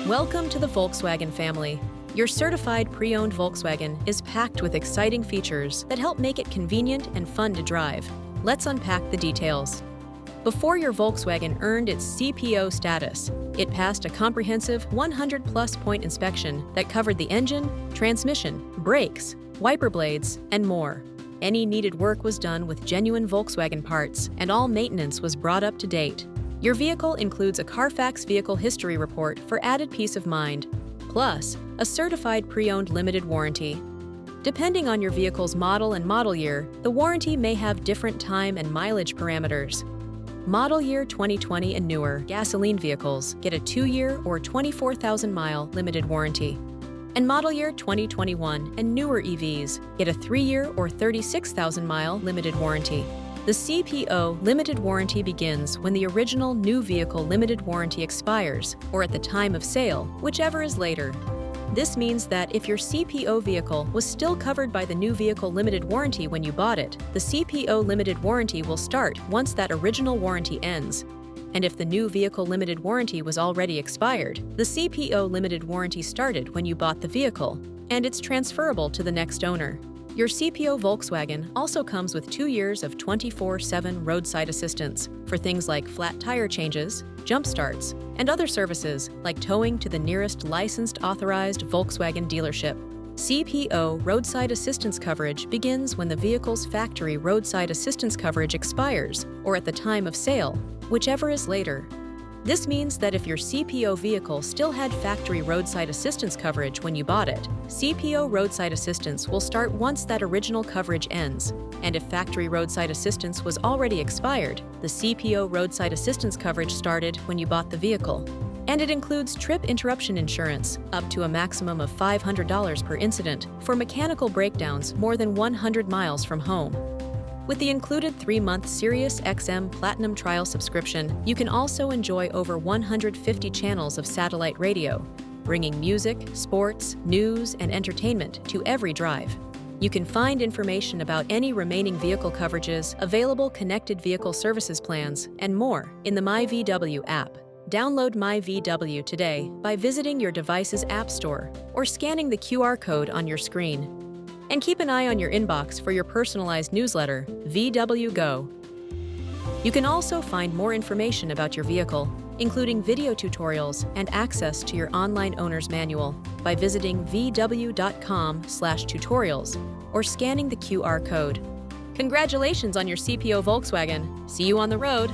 Welcome to the Volkswagen family. Your certified pre-owned Volkswagen is packed with exciting features that help make it convenient and fun to drive. Let's unpack the details. Before your Volkswagen earned its CPO status, it passed a comprehensive 100-plus point inspection that covered the engine, transmission, brakes, wiper blades, and more. Any needed work was done with genuine Volkswagen parts, and all maintenance was brought up to date. Your vehicle includes a CARFAX vehicle history report for added peace of mind, plus a certified pre-owned limited warranty. Depending on your vehicle's model and model year, the warranty may have different time and mileage parameters. Model year 2020 and newer gasoline vehicles get a 2-year or 24,000-mile limited warranty. And model year 2021 and newer EVs get a 3-year or 36,000-mile limited warranty. The CPO limited warranty begins when the original new vehicle limited warranty expires or at the time of sale, whichever is later. This means that if your CPO vehicle was still covered by the new vehicle limited warranty when you bought it, the CPO limited warranty will start once that original warranty ends. And if the new vehicle limited warranty was already expired, the CPO limited warranty started when you bought the vehicle, and it's transferable to the next owner. Your CPO Volkswagen also comes with 2 years of 24/7 roadside assistance for things like flat tire changes, jump starts, and other services like towing to the nearest licensed authorized Volkswagen dealership. CPO roadside assistance coverage begins when the vehicle's factory roadside assistance coverage expires or at the time of sale, whichever is later. This means that if your CPO vehicle still had factory roadside assistance coverage when you bought it, CPO roadside assistance will start once that original coverage ends. And if factory roadside assistance was already expired, the CPO roadside assistance coverage started when you bought the vehicle. And it includes trip interruption insurance, up to a maximum of $500 per incident, for mechanical breakdowns more than 100 miles from home. With the included 3-month SiriusXM Platinum trial subscription, you can also enjoy over 150 channels of satellite radio, bringing music, sports, news, and entertainment to every drive. You can find information about any remaining vehicle coverages, available connected vehicle services plans, and more in the myVW app. Download myVW today by visiting your device's app store or scanning the QR code on your screen. And keep an eye on your inbox for your personalized newsletter, VW Go. You can also find more information about your vehicle, including video tutorials and access to your online owner's manual by visiting vw.com/tutorials or scanning the QR code. Congratulations on your CPO Volkswagen. See you on the road.